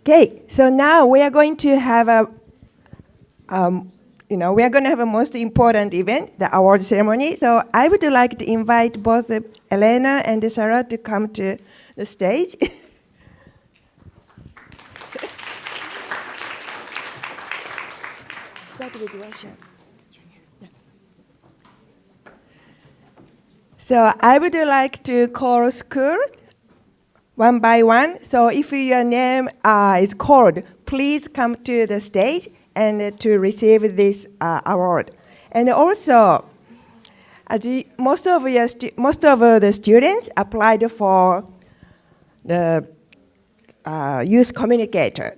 Okay, so now we are going to have a, we are going to have a most important event, the award ceremony. So I would like to invite both Elena and Sarah to come to the stage. Start with Russia. Yeah. So I would like to call school one by one. So if your name is called, please come to the stage and to receive this award. And also, most of the students applied for the youth communicator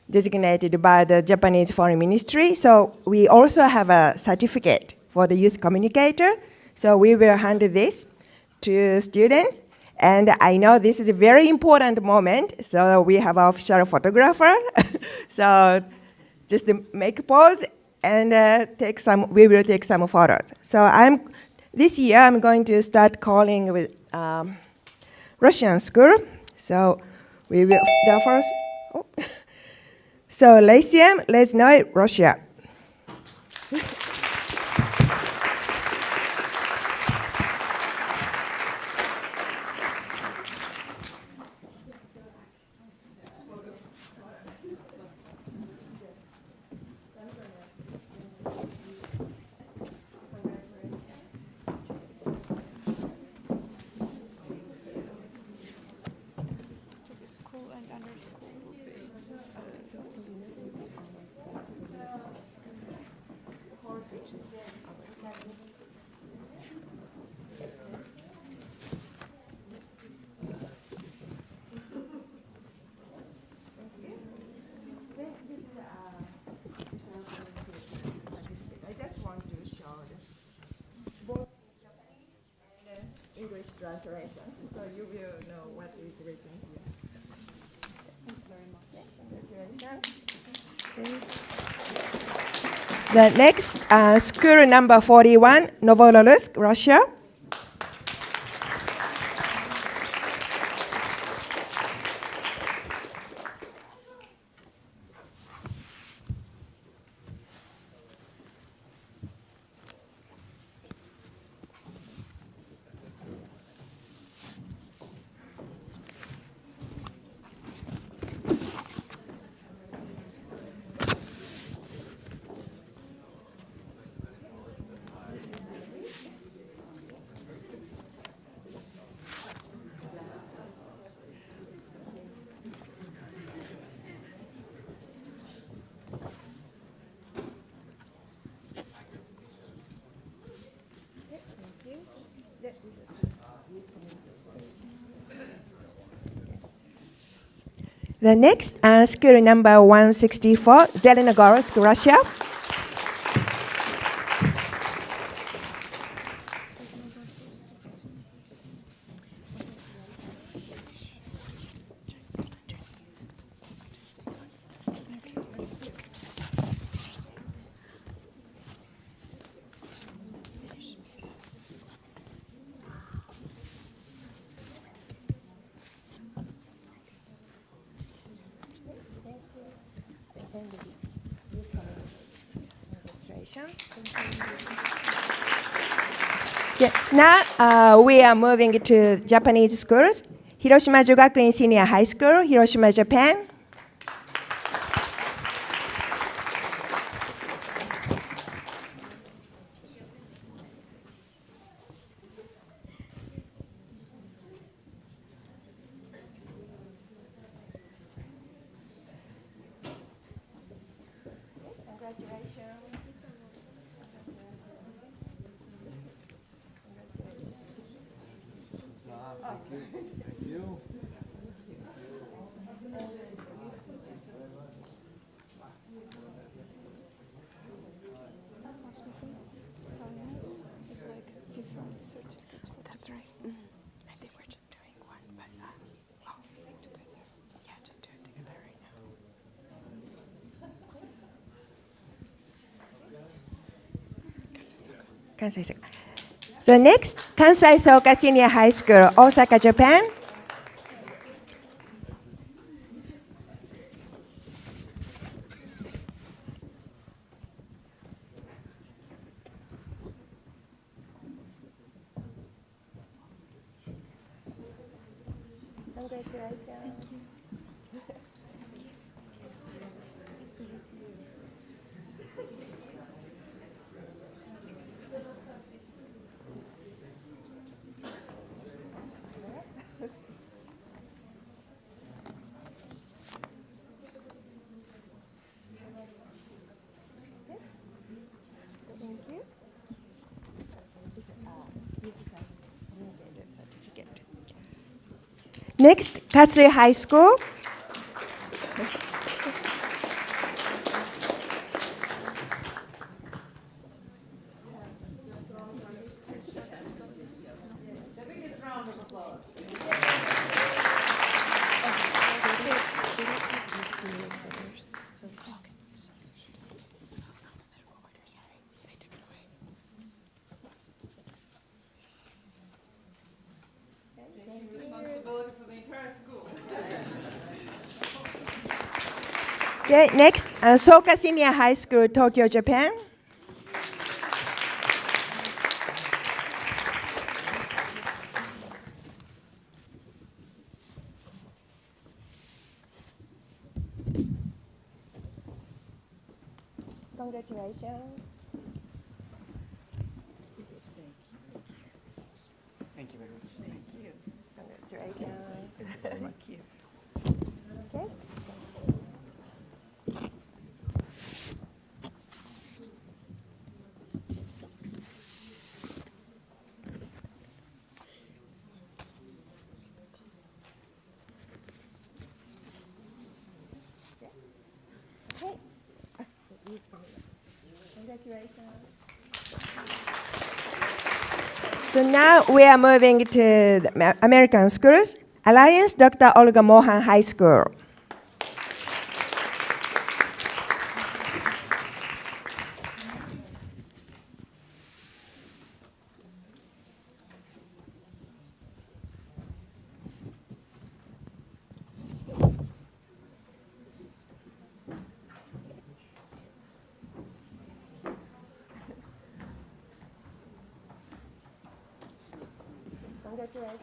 designated by the Japanese Foreign Ministry. So we also have a certificate for the youth communicator. So we will hand this to students. And I know this is a very important moment, so we have an official photographer. So just make a pose and we will take some photos. So this year I'm going to start calling with Russian school. So we will, the first, so Lyceum, let's know it, Russia. English translation, so you will know what is written here. Thank you very much. The next, school number 41, Novorossiysk, Russia. The next, school number 164, Zelenogorsk, Russia. Yeah, now we are moving to Japanese schools. Hiroshima Jogakuin Senior High School, Hiroshima, Japan. That's right. I think we're just doing one, but together. Yeah, just do it together right now. Kansai Soka. So next, Kansai Soka Senior High School, Osaka, Japan. Congratulations. Thank you. Next, Katsui High School. Responsibility for the entire school. Okay, next, Soka Senior High School, Tokyo, Japan. Congratulations. Thank you very much. Thank you. Congratulations. Thank you. Okay. Okay. Congratulations. So now we are moving to the American schools. Alliance Dr. Olga Mohan High School. Congratulations.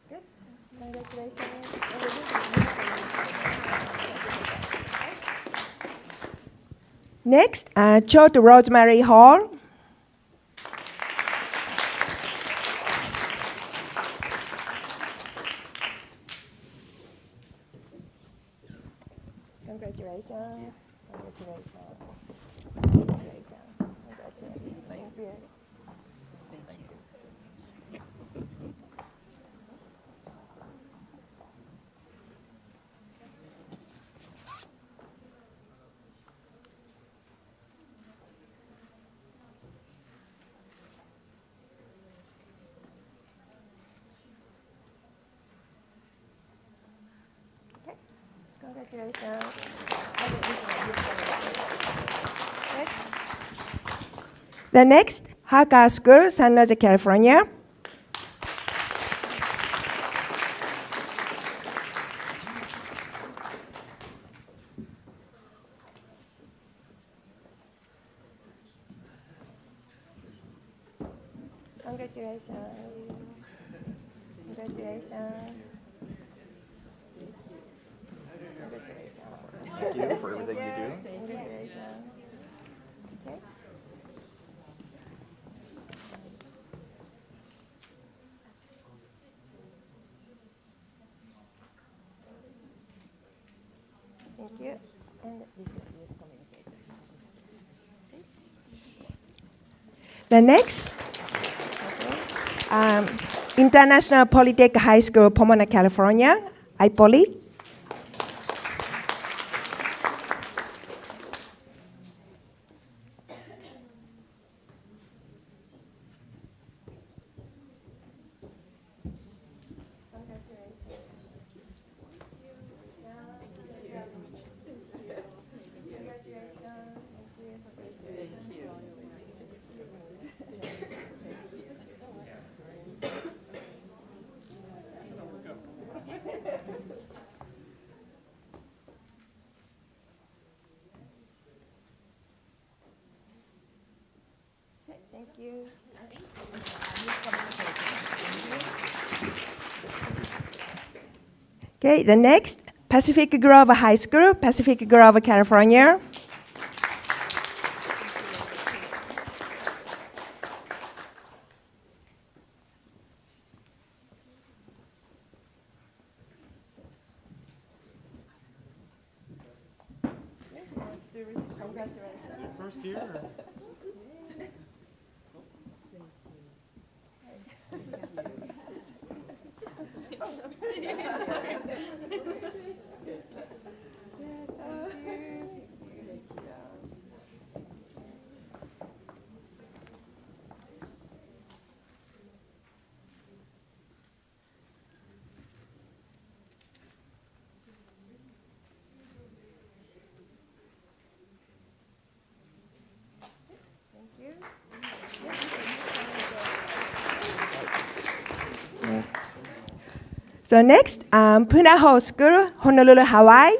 Good. Congratulations. Next, Chot Rosemary Hall. Congratulations. Congratulations. Congratulations. Congratulations. Thank you. Okay. Congratulations. Okay. The next, Harker School, San Jose, California. Congratulations. Congratulations. Thank you for everything you do. Congratulations. Okay. Thank you. And this is the communicator. The next, International Polytech High School, Pomona, California, iPoly. Okay, the next, Pacific Grove High School, Pacific Grove, California. First year? Or? So next, Punahou School, Honolulu, Hawaii.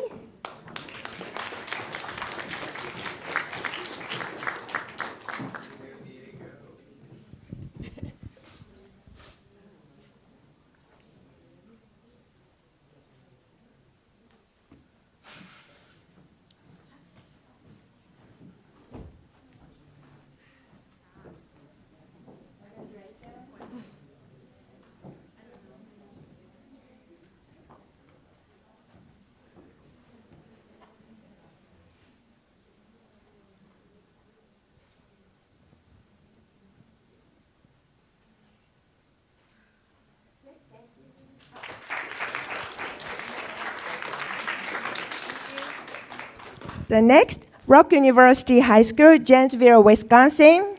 The next, Rock University High School, Janesville, Wisconsin.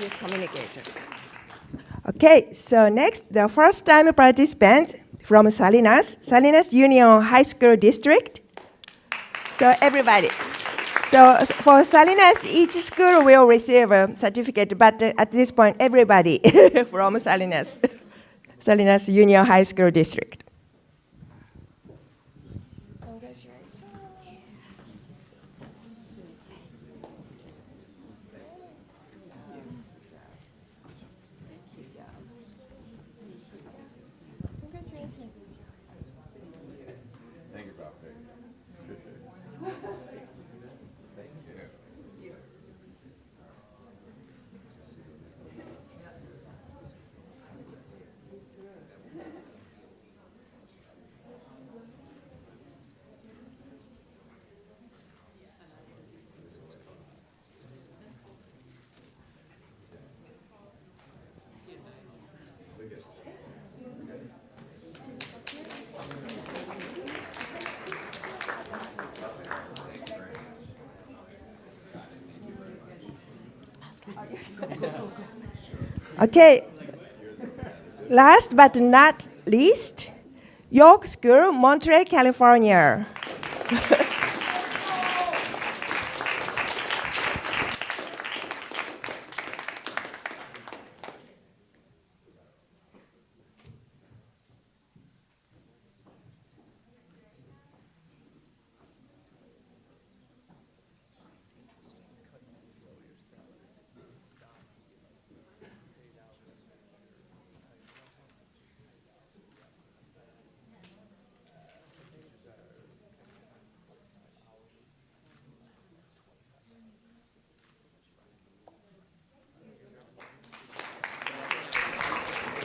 Use communicator. Okay, so next, the first time participant from Salinas Union High School District. So everybody. So for Salinas, each school will receive a certificate, but at this point, everybody from Salinas Union High School District. Thank you, Bob. Okay. Last but not least, York School, Monterey, California.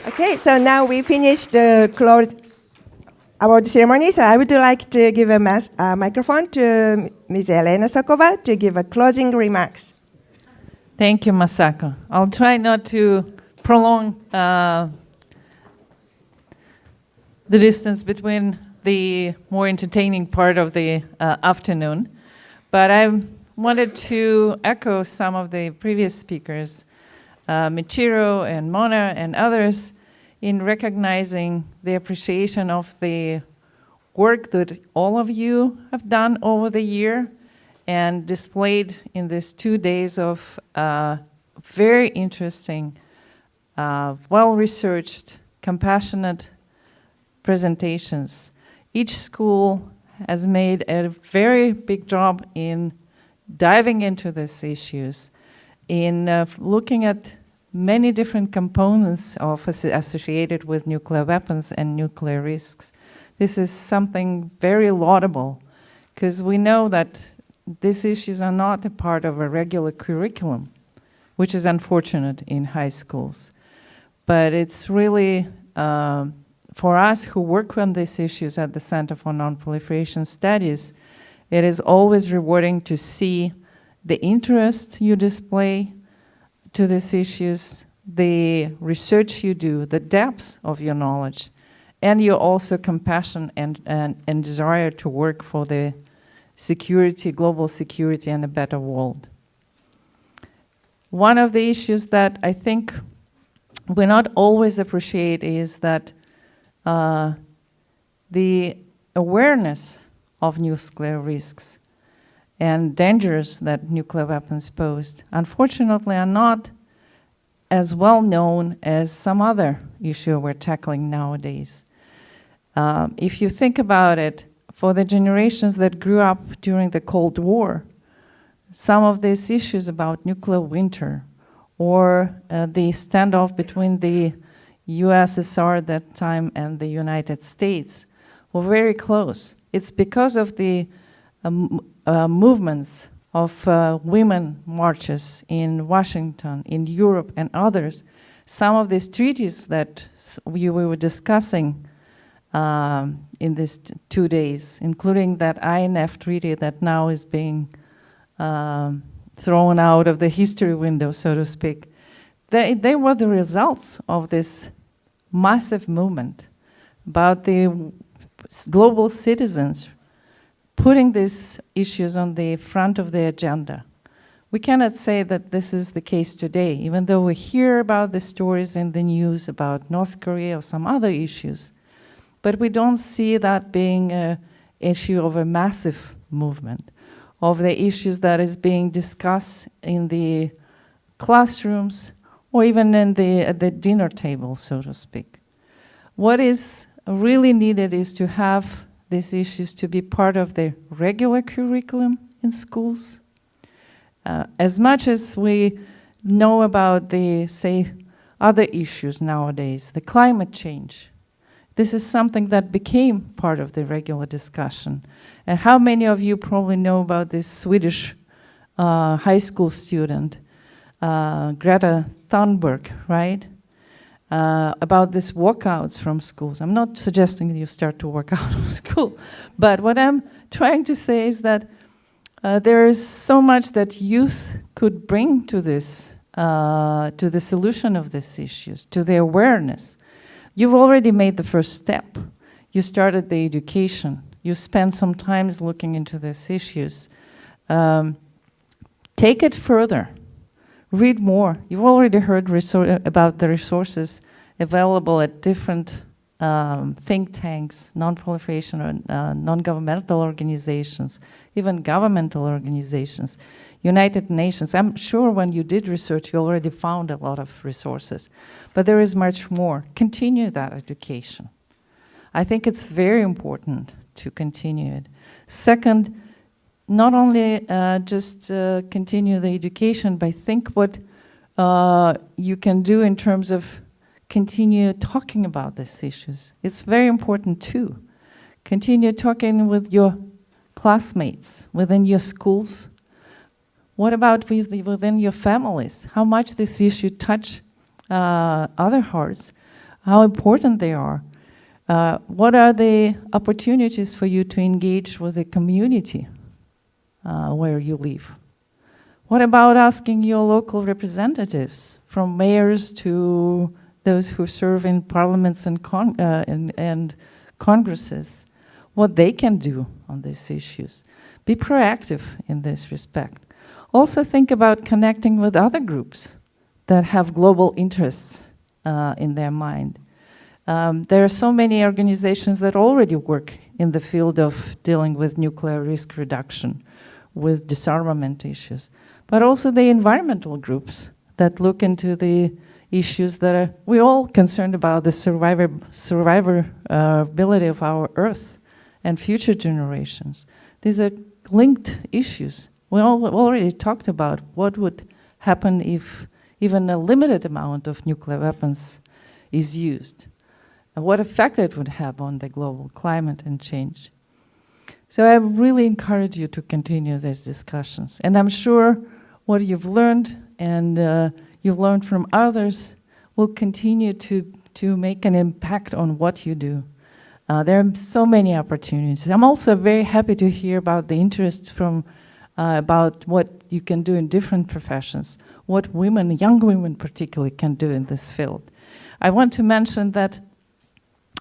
Okay, so now we finished the closed award ceremony. So I would like to give a microphone to Ms. Elena Sokova to give a closing remarks. Thank you, Masako. I'll try not to prolong the distance between the more entertaining part of the afternoon. But I wanted to echo some of the previous speakers, Michiro and Mona and others, in recognizing the appreciation of the work that all of you have done over the year and displayed in these 2 days of very interesting, well-researched, compassionate presentations. Each school has made a very big job in diving into these issues, in looking at many different components associated with nuclear weapons and nuclear risks. This is something very laudable, because we know that these issues are not a part of a regular curriculum, which is unfortunate in high schools. But it's really, for us who work on these issues at the Center for Non-Proliferation Studies, it is always rewarding to see the interest you display to these issues, the research you do, the depth of your knowledge, and your also compassion and desire to work for the security, global security, and a better world. One of the issues that I think we not always appreciate is that the awareness of nuclear risks and dangers that nuclear weapons pose, unfortunately, are not as well known as some other issue we're tackling nowadays. If you think about it, for the generations that grew up during the Cold War, some of these issues about nuclear winter or the standoff between the USSR at that time and the United States were very close. It's because of the movements of women marches in Washington, in Europe, and others. Some of these treaties that we were discussing in these 2 days, including that INF treaty that now is being thrown out of the history window, so to speak, they were the results of this massive movement about the global citizens putting these issues on the front of the agenda. We cannot say that this is the case today, even though we hear about the stories in the news about North Korea or some other issues, but we don't see that being an issue of a massive movement, of the issues that is being discussed in the classrooms or even at the dinner table, so to speak. What is really needed is to have these issues to be part of the regular curriculum in schools. As much as we know about the, say, other issues nowadays, the climate change, this is something that became part of the regular discussion. And how many of you probably know about this Swedish high school student, Greta Thunberg, right? About these walkouts from schools. I'm not suggesting that you start to walk out of school, but what I'm trying to say is that there is so much that youth could bring to this, to the solution of these issues, to the awareness. You've already made the first step. You started the education. You spent some time looking into these issues. Take it further. Read more. You've already heard about the resources available at different think tanks, non-proliferation or non-governmental organizations, even governmental organizations, United Nations. I'm sure when you did research, you already found a lot of resources, but there is much more. Continue that education. I think it's very important to continue it. Second, not only just continue the education, but think what you can do in terms of continue talking about these issues. It's very important too. Continue talking with your classmates within your schools. What about within your families? How much this issue touch other hearts? How important they are? What are the opportunities for you to engage with the community where you live? What about asking your local representatives, from mayors to those who serve in parliaments and congresses, what they can do on these issues? Be proactive in this respect. Also think about connecting with other groups that have global interests in their mind. There are so many organizations that already work in the field of dealing with nuclear risk reduction, with disarmament issues, but also the environmental groups that look into the issues that we're all concerned about, the survivability of our Earth and future generations. These are linked issues. We already talked about what would happen if even a limited amount of nuclear weapons is used, and what effect it would have on the global climate and change. So I really encourage you to continue these discussions. And I'm sure what you've learned and you've learned from others will continue to make an impact on what you do. There are so many opportunities. I'm also very happy to hear about the interest from about what you can do in different professions, what women, young women particularly, can do in this field. I want to mention that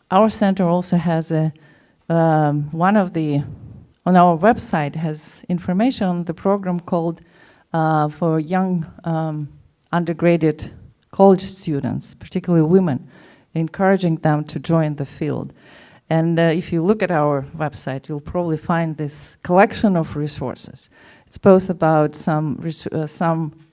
our center also has on our website has information on the program called for young undergraduate college students, particularly women, encouraging them to join the field. And if you look at our website, you'll probably find this collection of resources. It's both about some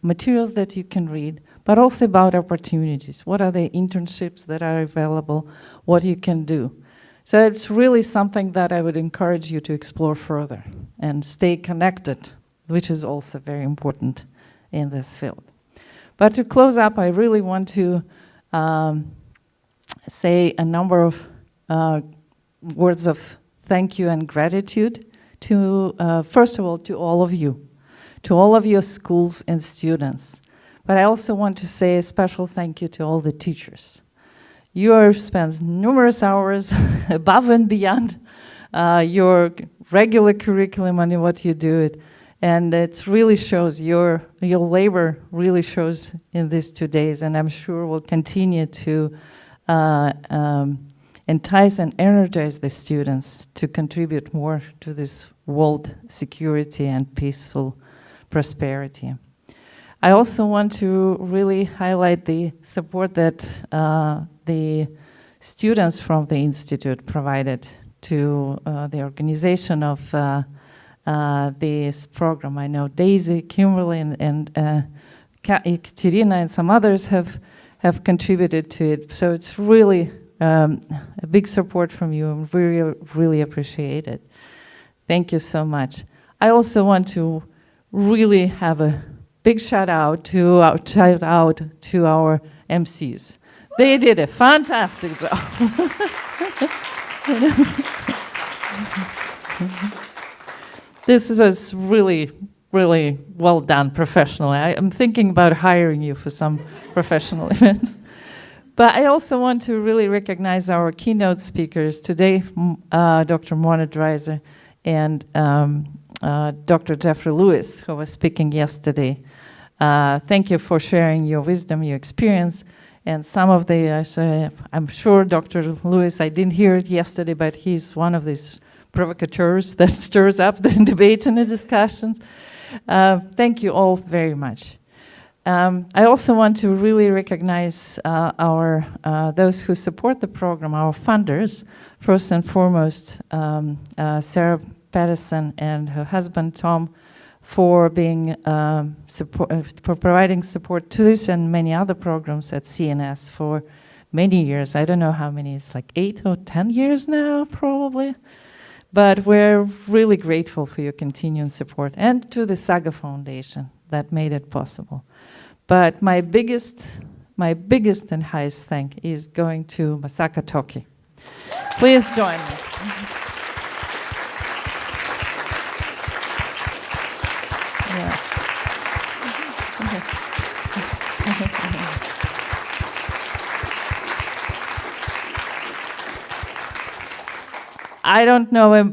materials that you can read, but also about opportunities. What are the internships that are available? What you can do. So it's really something that I would encourage you to explore further and stay connected, which is also very important in this field. But to close up, I really want to say a number of words of thank you and gratitude to, first of all, to all of your schools and students. But I also want to say a special thank you to all the teachers. You have spent numerous hours above and beyond your regular curriculum and what you do. And it really shows, your labor really shows in these 2 days, and I'm sure will continue to entice and energize the students to contribute more to this world security and peaceful prosperity. I also want to really highlight the support that the students from the Institute provided to the organization of this program. I know Daisy, Kimberly, and Ekaterina and some others have contributed to it. So it's really a big support from you, and we really appreciate it. Thank you so much. I also want to really have a big shout out to our MCs. They did a fantastic job. This was really, really well done professionally. I'm thinking about hiring you for some professional events. But I also want to really recognize our keynote speakers today, Dr. Mona Dreiser and Dr. Jeffrey Lewis, who was speaking yesterday. Thank you for sharing your wisdom, your experience, and some of the, I'm sure Dr. Lewis, I didn't hear it yesterday, but he's one of these provocateurs that stirs up the debates and the discussions. Thank you all very much. I also want to really recognize those who support the program, our funders. First and foremost, Sarah Patterson and her husband Tom, for being for providing support to this and many other programs at CNS for many years. I don't know how many, it's like 8 or 10 years now, probably. But we're really grateful for your continuing support, and to the Saga Foundation that made it possible. But my biggest and highest thank is going to Masaka Toki. Please join me. Yeah. I don't know a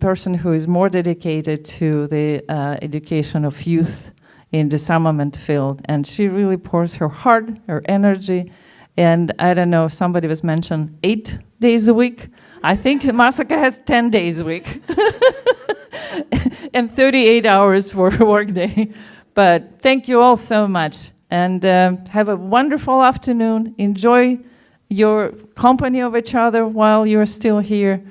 person who is more dedicated to the education of youth in disarmament field, and she really pours her heart, her energy, and I don't know if somebody was mentioned 8 days a week. I think Masaka has 10 days a week. and 38 hours for a workday. But thank you all so much, and have a wonderful afternoon. Enjoy your company of each other while you're still here.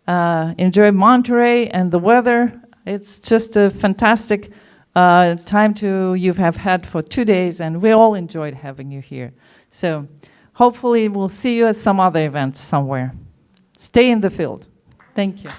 Enjoy Monterey and the weather. It's just a fantastic time you have had for 2 days, and we all enjoyed having you here. So hopefully we'll see you at some other event somewhere. Stay in the field. Thank you.